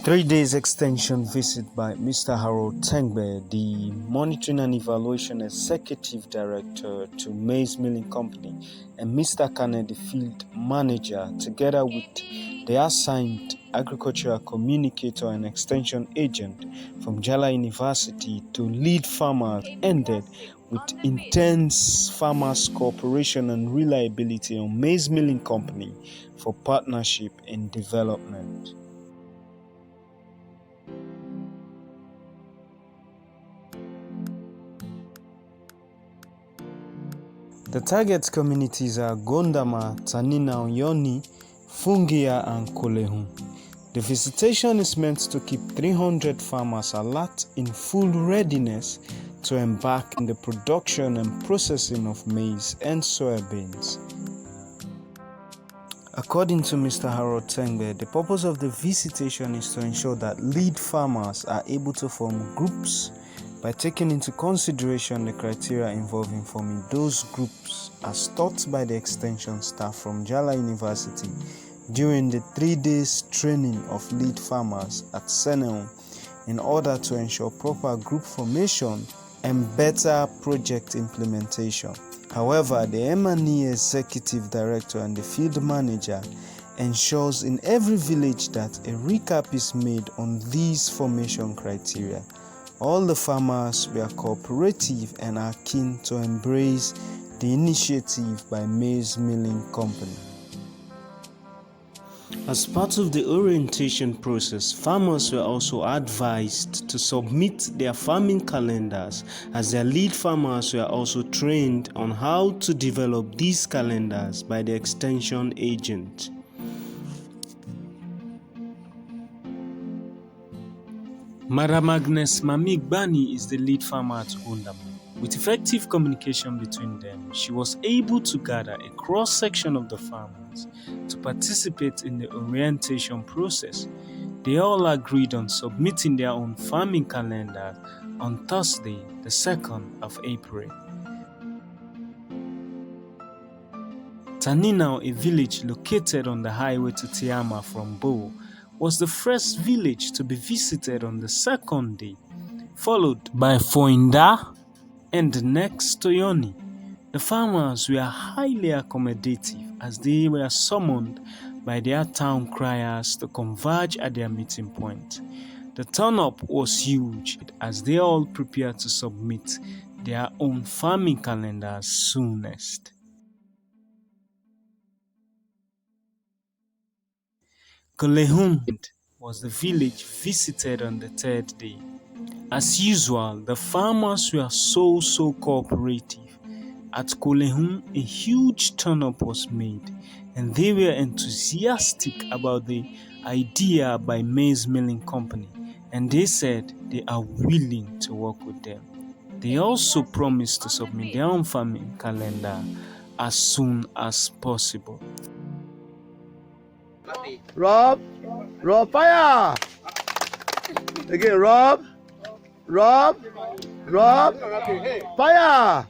3 days extension visit by Mr. Harold Tengbe, the Monitoring and Evaluation Executive Director to MAIZE Milling Company, and Mr. Kane, the Field Manager, together with the assigned agricultural communicator and extension agent from Jala University to lead farmers, ended with intense farmers' cooperation and reliability on MAIZE Milling Company for partnership in development. The target communities are Gondama, Tanina, Onyoni, Fungia, and Kolehun. The visitation is meant to keep 300 farmers alert in full readiness to embark in the production and processing of maize and soybeans. According to Mr. Harold Tengbe, the purpose of the visitation is to ensure that lead farmers are able to form groups by taking into consideration the criteria involved in forming those groups as taught by the extension staff from Jala University during the 3 days training of lead farmers at Seneum in order to ensure proper group formation and better project implementation. However, the M&E Executive Director and the Field Manager ensures in every village that a recap is made on these formation criteria. All the farmers were cooperative and are keen to embrace the initiative by MAIZE Milling Company. As part of the orientation process, farmers were also advised to submit their farming calendars, as their lead farmers were also trained on how to develop these calendars by the extension agent. Madam Agnes Mammy is the lead farmer at Gondama. With effective communication between them, she was able to gather a cross-section of the farmers to participate in the orientation process. They all agreed on submitting their own farming calendar on Thursday, the 2nd of April. Tanina, a village located on the highway to Tiama from Bo, was the first village to be visited on the second day, followed by Foinda and the next Toyoni. The farmers were highly accommodative as they were summoned by their town criers to converge at their meeting point. The turn-up was huge as they all prepared to submit their own farming calendars soonest. Kolehun was the village visited on the 3rd day. As usual, the farmers were so cooperative. At Kolehun, a huge turn-up was made, and they were enthusiastic about the idea by MAIZE Milling Company, and they said they are willing to work with them. They also promised to submit their own farming calendar as soon as possible. Rob, fire! Again, Rob, fire!